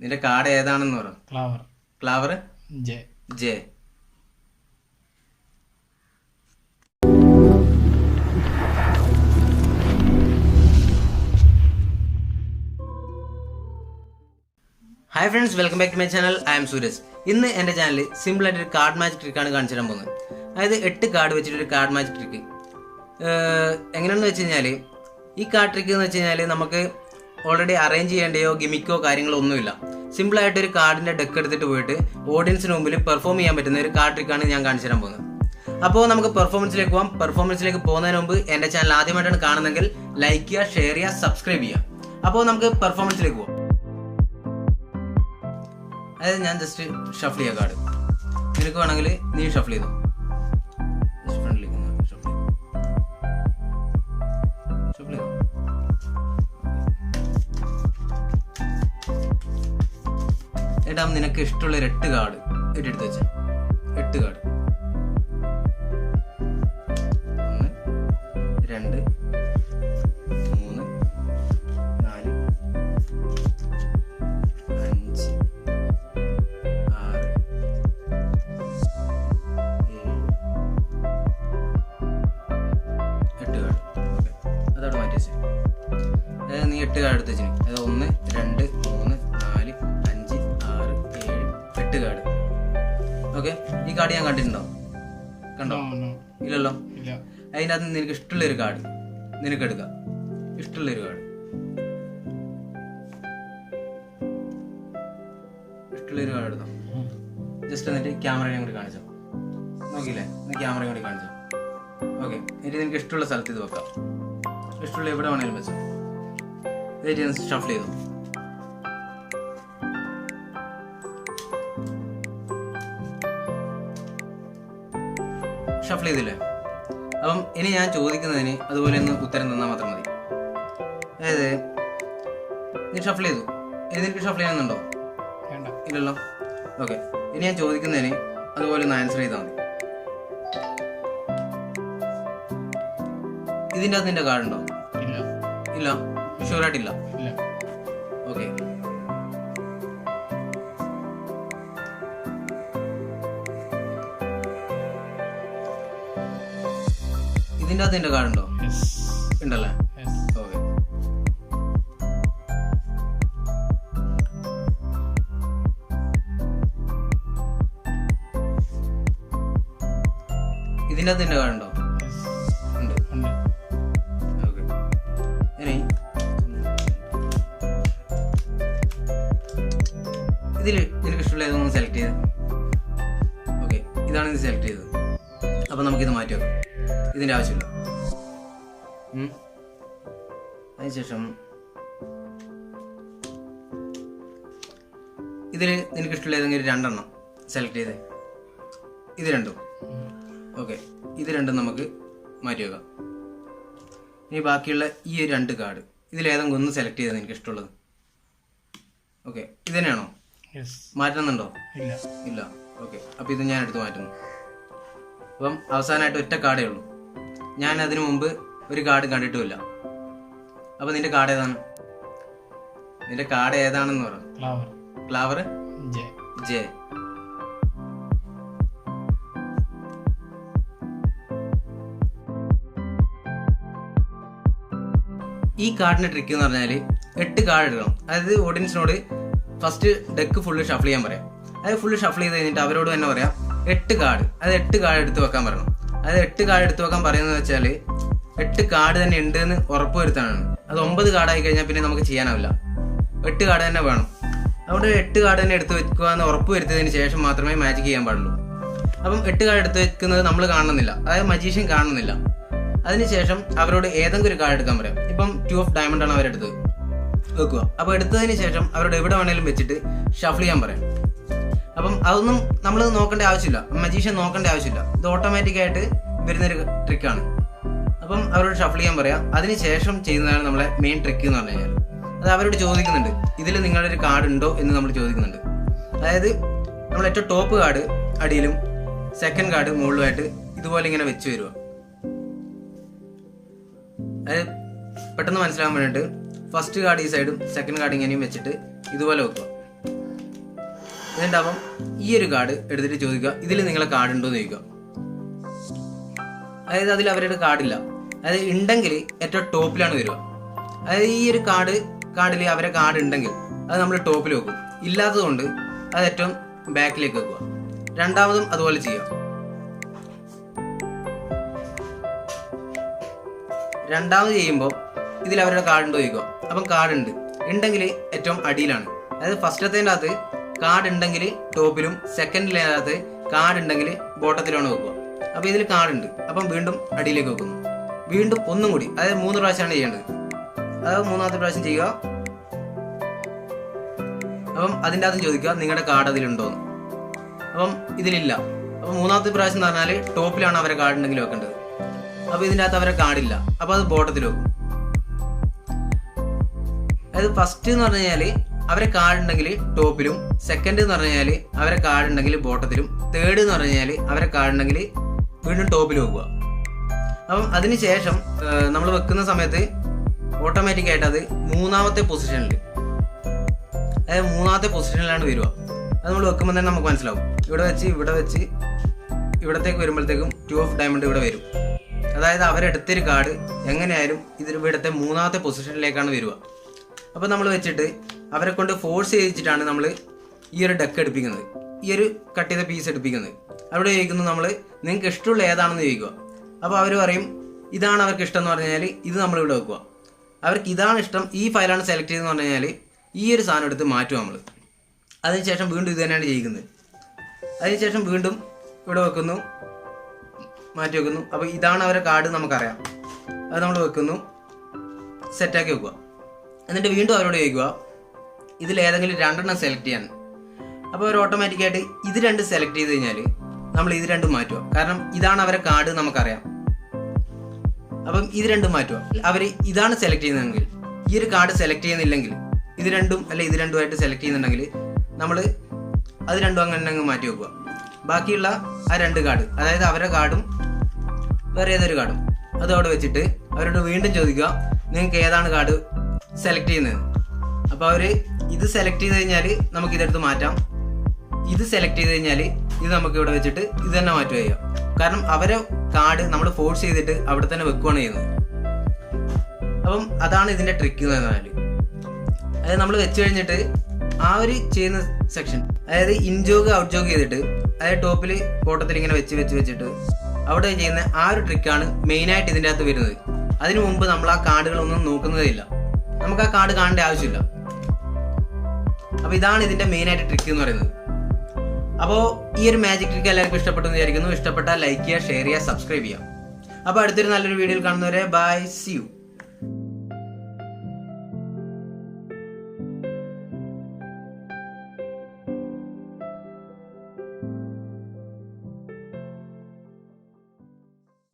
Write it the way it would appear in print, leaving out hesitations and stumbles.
നിന്റെ കാർഡ് ഏതാണെന്ന് പറ. ക്ലാവർ. ക്ലാവർ J. J. Hi friends, welcome back to my channel. I'm Sooraj. ഇന്ന് എൻ്റെ ചാനലിൽ സിമ്പിളായിട്ട് ഒരു കാർഡ് മാജിക് ട്രിക്കാണ് കാണിച്ചു തരാൻ പോകുന്നത്. അതായത് 8 കാർഡ് വെച്ചിട്ടൊരു കാർഡ് മാജിക് ട്രിക്ക്. എങ്ങനെയാണെന്ന് വെച്ച് കഴിഞ്ഞാൽ, ഈ കാർഡ് ട്രിക്ക് എന്ന് വെച്ച് കഴിഞ്ഞാൽ നമുക്ക് ഓൾറെഡി അറേഞ്ച് ചെയ്യേണ്ടയോ ഗിമിക്കോ കാര്യങ്ങളോ ഒന്നുമില്ല. സിമ്പിളായിട്ട് ഒരു കാർഡിൻ്റെ ഡെക്ക് എടുത്തിട്ട് പോയിട്ട് ഓഡിയൻസിന് മുമ്പിൽ പെർഫോം ചെയ്യാൻ പറ്റുന്ന ഒരു കാർഡ് ട്രിക്കാണ് ഞാൻ കാണിച്ചു തരാൻ പോകുന്നത്. അപ്പോൾ നമുക്ക് പെർഫോമൻസിലേക്ക് പോകാം. പെർഫോമൻസിലേക്ക് പോകുന്നതിന് മുമ്പ് എൻ്റെ ചാനൽ ആദ്യമായിട്ടാണ് കാണുന്നതെങ്കിൽ ലൈക്ക് ചെയ്യുക, ഷെയർ ചെയ്യുക, സബ്സ്ക്രൈബ് ചെയ്യുക. അപ്പോൾ നമുക്ക് പെർഫോമൻസിലേക്ക് പോകാം. അതായത് ഞാൻ ജസ്റ്റ് ഷഫിൾ ചെയ്യാം കാർഡ്. നിനക്ക് വേണമെങ്കിൽ നീ ഷഫിൾ ചെയ്തോ. ഷഫിൾ ചെയ്തോ. ഏട്ടാ, നിനക്ക് ഇഷ്ടമുള്ള ഒരു 8 കാർഡ് എടുത്ത് വെച്ചേ. 8 കാർഡ്. 1 2 3 4 5 നീ 8 കാർഡ് എടുത്ത് വെച്ചിന്. അത് 1 2 3 4 5 6 7 8 കാർഡ്. ഓക്കെ, ഈ കാർഡ് ഞാൻ കണ്ടിട്ടുണ്ടോ? കണ്ടോ? ഇല്ലല്ലോ. അതിൻ്റെ അകത്ത് നിനക്ക് ഇഷ്ടമുള്ളൊരു കാർഡ് നിനക്ക് എടുക്കാം. ഇഷ്ടമുള്ളൊരു കാർഡ് എടുത്തോ. ജസ്റ്റ് എന്നിട്ട് ക്യാമറയും കൂടി കാണിച്ചോ. നോക്കിയില്ലേ? ക്യാമറയും കൂടി കാണിച്ചോ. ഓക്കെ, എന്നിട്ട് നിനക്ക് ഇഷ്ടമുള്ള സ്ഥലത്ത് ഇത് വെക്കാം. ഇഷ്ടമുള്ള എവിടെ വേണേലും വെച്ചോ. ഷഫിൾ ചെയ്തു. ഷഫിൾ ചെയ്തില്ലേ? അപ്പം ഇനി ഞാൻ ചോദിക്കുന്നതിന് അതുപോലെ ഒന്ന് ഉത്തരം തന്നാൽ മാത്രം മതി. അതായത് നീ ഷഫിൾ ചെയ്തു. ഇനി നിനക്ക് ഷഫിൾ ചെയ്യുന്നുണ്ടോ? ഇല്ലല്ലോ. ഓക്കെ, ഇനി ഞാൻ ചോദിക്കുന്നതിന് അതുപോലെ ഒന്ന് ആൻസർ ചെയ്താൽ മതി. ഇതിൻ്റെ അകത്ത് നിന്റെ കാർഡ് ഉണ്ടോ? ഇല്ല. ഷുവറായിട്ടില്ല. ഓക്കെ, ഇതിൻ്റെ അകത്ത് നിന്റെ കാർഡ് ഉണ്ടോ? ഉണ്ടല്ലേ? ഓക്കെ, ഇതിൻ്റെ അകത്ത് നിന്റെ കാർഡ് ഉണ്ടോ? ഉണ്ട്. ഓക്കെ, ഇനി ഇതിൽ നിനക്ക് ഇഷ്ടമുള്ള ഏതൊന്നും സെലക്ട് ചെയ്ത്. ഓക്കെ, ഇതാണ് ഇത് സെലക്ട് ചെയ്തത്. അപ്പം നമുക്കിത് മാറ്റി വെക്കാം. ഇതിൻ്റെ ആവശ്യമില്ല. അതിനുശേഷം ഇതിൽ നിനക്ക് ഇഷ്ടമുള്ള ഏതെങ്കിലും 2 എണ്ണം സെലക്ട് ചെയ്ത്. ഇത് രണ്ടും. ഓക്കെ, ഇത് രണ്ടും നമുക്ക് മാറ്റി വെക്കാം. ഇനി ബാക്കിയുള്ള ഈ 2 കാർഡ് ഇതിലേതെങ്കിലും ഒന്ന് സെലക്ട് ചെയ്തത് എനിക്ക് ഇഷ്ടമുള്ളത്. ഓക്കെ, ഇത് തന്നെയാണോ? മാറ്റുന്നുണ്ടോ? ഇല്ല. ഓക്കെ, അപ്പം ഇത് ഞാൻ എടുത്ത് മാറ്റുന്നു. അപ്പം അവസാനമായിട്ട് ഒറ്റ കാർഡേ ഉള്ളൂ. ഞാൻ അതിനു മുമ്പ് ഒരു കാർഡ് കണ്ടിട്ടുമില്ല. അപ്പം നിന്റെ കാർഡ് ഏതാണ്? നിന്റെ കാർഡ് ഏതാണെന്ന് പറ. Claver J. ഈ കാർഡിന്റെ ട്രിക്ക് എന്ന് പറഞ്ഞാൽ 8 കാർഡ് എടുക്കണം. അതായത് ഓഡിയൻസിനോട് ഫസ്റ്റ് ഡെക്ക് ഫുള്ള് ഷഫിൾ ചെയ്യാൻ പറയാം. അതായത് ഫുള്ള് ഷഫിൾ ചെയ്ത് കഴിഞ്ഞിട്ട് അവരോട് തന്നെ പറയാം 8 കാർഡ്. അത് 8 കാർഡ് എടുത്ത് വെക്കാൻ പറയണം. അതായത് 8 കാർഡ് എടുത്ത് വെക്കാൻ പറയുന്നത് വെച്ചാൽ 8 കാർഡ് തന്നെ ഉണ്ട് എന്ന് ഉറപ്പ് വരുത്താനാണ്. അത് 9 കാർഡായി കഴിഞ്ഞാൽ പിന്നെ നമുക്ക് ചെയ്യാനാവില്ല. 8 കാർഡ് തന്നെ വേണം. അതുകൊണ്ട് 8 കാർഡ് തന്നെ എടുത്ത് വെക്കുക എന്ന് ഉറപ്പ് വരുത്തിയതിന് ശേഷം മാത്രമേ മാജിക് ചെയ്യാൻ പാടുള്ളൂ. അപ്പം 8 കാർഡ് എടുത്ത് വെക്കുന്നത് നമ്മൾ കാണുന്നില്ല, അതായത് മജീഷ്യൻ കാണുന്നില്ല. അതിനുശേഷം അവരോട് ഏതെങ്കിലും ഒരു കാർഡ് എടുക്കാൻ പറയാം. ഇപ്പം 2 ഓഫ് ഡയമണ്ട് ആണ് അവരെടുത്ത് വെക്കുക. അപ്പോൾ എടുത്തതിന് ശേഷം അവരോട് എവിടെ വേണേലും വെച്ചിട്ട് ഷഫിൾ ചെയ്യാൻ പറയാം. അപ്പം അതൊന്നും നമ്മൾ നോക്കേണ്ട ആവശ്യമില്ല, മജീഷ്യൻ നോക്കേണ്ട ആവശ്യമില്ല. ഇത് ഓട്ടോമാറ്റിക്കായിട്ട് വരുന്നൊരു ട്രിക്കാണ്. അപ്പം അവരോട് ഷഫിൾ ചെയ്യാൻ പറയാം. അതിനുശേഷം ചെയ്യുന്നതാണ് നമ്മളെ മെയിൻ ട്രിക്ക് എന്ന് പറഞ്ഞു കഴിഞ്ഞാൽ. അത് അവരോട് ചോദിക്കുന്നുണ്ട്, ഇതിൽ നിങ്ങളുടെ ഒരു കാർഡ് ഉണ്ടോ എന്ന് നമ്മൾ ചോദിക്കുന്നുണ്ട്. അതായത് നമ്മൾ ഏറ്റവും ടോപ്പ് കാർഡ് അടിയിലും സെക്കൻഡ് കാർഡ് മുകളിലുമായിട്ട് ഇതുപോലെ ഇങ്ങനെ വെച്ച് തരുക. അതായത് പെട്ടെന്ന് മനസ്സിലാകാൻ വേണ്ടിയിട്ട് ഫസ്റ്റ് കാർഡ് ഈ സൈഡും സെക്കൻഡ് കാർഡ് ഇങ്ങനെയും വെച്ചിട്ട് ഇതുപോലെ വെക്കുക. എന്നിട്ട് അപ്പം ഈ ഒരു കാർഡ് എടുത്തിട്ട് ചോദിക്കുക ഇതിൽ നിങ്ങളെ കാർഡ് ഉണ്ടോ എന്ന് ചോദിക്കുക. അതായത് അതിൽ അവരുടെ കാർഡില്ല, അതായത് ഉണ്ടെങ്കിൽ ഏറ്റവും ടോപ്പിലാണ് വരിക. അതായത് ഈ ഒരു കാർഡിൽ അവരെ കാർഡ് ഉണ്ടെങ്കിൽ അത് നമ്മൾ ടോപ്പിൽ വെക്കും, ഇല്ലാത്തതുകൊണ്ട് അത് ഏറ്റവും ബാക്കിലേക്ക് വെക്കുക. രണ്ടാമതും അതുപോലെ ചെയ്യുക. രണ്ടാമത് ചെയ്യുമ്പോൾ ഇതിൽ അവരുടെ കാർഡ് ഉണ്ടോ ചോദിക്കുക. അപ്പം കാർഡ് ഉണ്ടെങ്കിൽ ഏറ്റവും അടിയിലാണ്. അതായത് ഫസ്റ്റത്തേൻ്റെ അകത്ത് കാർഡ് ഉണ്ടെങ്കിൽ ടോപ്പിലും, സെക്കൻഡിലകത്ത് കാർഡ് ഉണ്ടെങ്കിൽ ബോട്ടത്തിലാണ് വെക്കുക. അപ്പോൾ ഇതിൽ കാർഡ് ഉണ്ട്, അപ്പം വീണ്ടും അടിയിലേക്ക് വെക്കുന്നു. വീണ്ടും ഒന്നും കൂടി, അതായത് 3 പ്രാവശ്യമാണ് ചെയ്യേണ്ടത്. അതായത് 3ാമത്തെ പ്രാവശ്യം ചെയ്യുക. അപ്പം അതിൻ്റെ അകത്ത് ചോദിക്കുക നിങ്ങളുടെ കാർഡ് അതിലുണ്ടോയെന്ന്. അപ്പം ഇതിലില്ല. അപ്പം 3ാമത്തെ പ്രാവശ്യം എന്ന് പറഞ്ഞാൽ ടോപ്പിലാണ് അവരെ കാർഡ് ഉണ്ടെങ്കിൽ വെക്കേണ്ടത്. അപ്പോൾ ഇതിൻ്റെ അകത്ത് അവരെ കാർഡില്ല, അപ്പോൾ അത് ബോട്ടത്തിൽ വെക്കും. അതായത് ഫസ്റ്റ് എന്ന് പറഞ്ഞു കഴിഞ്ഞാൽ അവരെ കാർഡ് ഉണ്ടെങ്കിൽ ടോപ്പിലും, സെക്കൻഡ് എന്ന് പറഞ്ഞു കഴിഞ്ഞാൽ അവരെ കാർഡ് ഉണ്ടെങ്കിൽ ബോട്ടത്തിലും, തേർഡ് എന്ന് പറഞ്ഞു കഴിഞ്ഞാൽ അവരെ കാർഡ് ഉണ്ടെങ്കിൽ വീണ്ടും ടോപ്പിൽ വെക്കുക. അപ്പം അതിന് ശേഷം നമ്മൾ വെക്കുന്ന സമയത്ത് ഓട്ടോമാറ്റിക്കായിട്ട് അത് 3ാമത്തെ പൊസിഷനിൽ, അതായത് 3ാമത്തെ പൊസിഷനിലാണ് വരിക. അത് നമ്മൾ വെക്കുമ്പോൾ തന്നെ നമുക്ക് മനസ്സിലാവും. ഇവിടെ വെച്ച് ഇവിടത്തേക്ക് വരുമ്പോഴത്തേക്കും 2 ഓഫ് ഡയമണ്ട് ഇവിടെ വരും. അതായത് അവരെടുത്തൊരു കാർഡ് എങ്ങനെയായാലും ഇവിടുത്തെ 3ാമത്തെ പൊസിഷനിലേക്കാണ് വരിക. അപ്പോൾ നമ്മൾ വെച്ചിട്ട് അവരെ കൊണ്ട് ഫോഴ്സ് ചെയ്യിച്ചിട്ടാണ് നമ്മൾ ഈ ഒരു ഡെക്ക് എടുപ്പിക്കുന്നത്, ഈ ഒരു കട്ട് ചെയ്ത പീസ് എടുപ്പിക്കുന്നത്. അവിടെ ചോദിക്കുന്നു നമ്മൾ നിങ്ങൾക്ക് ഇഷ്ടമുള്ള ഏതാണെന്ന് ചോദിക്കുക. അപ്പോൾ അവർ പറയും ഇതാണ് അവർക്ക് ഇഷ്ടം എന്ന് പറഞ്ഞു കഴിഞ്ഞാൽ ഇത് നമ്മളിവിടെ വെക്കുക. അവർക്ക് ഇതാണ് ഇഷ്ടം, ഈ ഫയലാണ് സെലക്ട് ചെയ്തെന്ന് പറഞ്ഞു കഴിഞ്ഞാൽ ഈ ഒരു സാധനം എടുത്ത് മാറ്റും നമ്മൾ. അതിനുശേഷം വീണ്ടും ഇത് തന്നെയാണ് ചെയ്യുന്നത്. അതിനുശേഷം വീണ്ടും ഇവിടെ വെക്കുന്നു, മാറ്റി വെക്കുന്നു. അപ്പോൾ ഇതാണ് അവരുടെ കാർഡ് നമുക്കറിയാം, അത് നമ്മൾ വെക്കുന്നു, സെറ്റാക്കി വെക്കുക. എന്നിട്ട് വീണ്ടും അവരോട് ചോദിക്കുക ഇതിലേതെങ്കിലും 2 സെലക്ട് ചെയ്യാൻ. അപ്പോൾ അവർ ഓട്ടോമാറ്റിക്കായിട്ട് ഇത് 2 സെലക്ട് ചെയ്ത് കഴിഞ്ഞാൽ നമ്മൾ ഇത് 2 മാറ്റുക. കാരണം ഇതാണ് അവരെ കാർഡ് നമുക്കറിയാം. അപ്പം ഇത് 2 മാറ്റുക. അവർ ഇതാണ് സെലക്ട് ചെയ്യുന്നതെങ്കിൽ, ഈ ഒരു കാർഡ് സെലക്ട് ചെയ്യുന്നില്ലെങ്കിൽ ഇത് 2 അല്ലെ ഇത് 2 സെലക്ട് ചെയ്യുന്നുണ്ടെങ്കിൽ നമ്മൾ അത് 2 അങ്ങനെ അങ്ങ് മാറ്റി വെക്കുക. ബാക്കിയുള്ള ആ 2 കാർഡ്, അതായത് അവരുടെ കാർഡും വേറെ ഏതൊരു കാർഡും അത് അവിടെ വെച്ചിട്ട് അവരോട് വീണ്ടും ചോദിക്കുക നിങ്ങൾക്ക് ഏതാണ് കാർഡ് സെലക്ട് ചെയ്യുന്നത്. അപ്പോൾ അവർ ഇത് സെലക്ട് ചെയ്ത് കഴിഞ്ഞാൽ നമുക്ക് ഇതെടുത്ത് മാറ്റാം, ഇത് സെലക്ട് ചെയ്ത് കഴിഞ്ഞാൽ ഇത് നമുക്ക് ഇവിടെ വെച്ചിട്ട് ഇത് തന്നെ മാറ്റുക ചെയ്യാം. കാരണം അവരെ കാർഡ് നമ്മൾ ഫോഴ്സ് ചെയ്തിട്ട് അവിടെ തന്നെ വെക്കുകയാണ് ചെയ്യുന്നത്. അപ്പം അതാണ് ഇതിൻ്റെ ട്രിക്ക് എന്ന് പറഞ്ഞാൽ. അതായത് നമ്മൾ വെച്ച് കഴിഞ്ഞിട്ട് ആ ഒരു ചെയ്യുന്ന സെക്ഷൻ, അതായത് ഇൻജോഗ് ഔട്ട് ജോഗ് ചെയ്തിട്ട് അതായത് ടോപ്പിൽ ബോട്ടത്തിൽ ഇങ്ങനെ വെച്ചിട്ട് അവിടെ ചെയ്യുന്ന ആ ഒരു ട്രിക്കാണ് മെയിനായിട്ട് ഇതിൻ്റെ അകത്ത് വരുന്നത്. അതിനു മുമ്പ് നമ്മൾ ആ കാർഡുകളൊന്നും നോക്കുന്നതേയില്ല, നമുക്ക് ആ കാർഡ് കാണേണ്ട ആവശ്യമില്ല. അപ്പോൾ ഇതാണ് ഇതിൻ്റെ മെയിനായിട്ട് ട്രിക്ക് എന്ന് പറയുന്നത്. അപ്പോൾ ഈ ഒരു മാജിക് ട്രിക്ക് എല്ലാവർക്കും ഇഷ്ടപ്പെട്ടെന്ന് വിചാരിക്കുന്നു. ഇഷ്ടപ്പെട്ടാൽ ലൈക്ക് ചെയ്യുക, ഷെയർ ചെയ്യുക, സബ്സ്ക്രൈബ് ചെയ്യുക. അപ്പോൾ അടുത്തൊരു നല്ലൊരു വീഡിയോയിൽ കാണുന്നവരെ ബൈ, സി യു.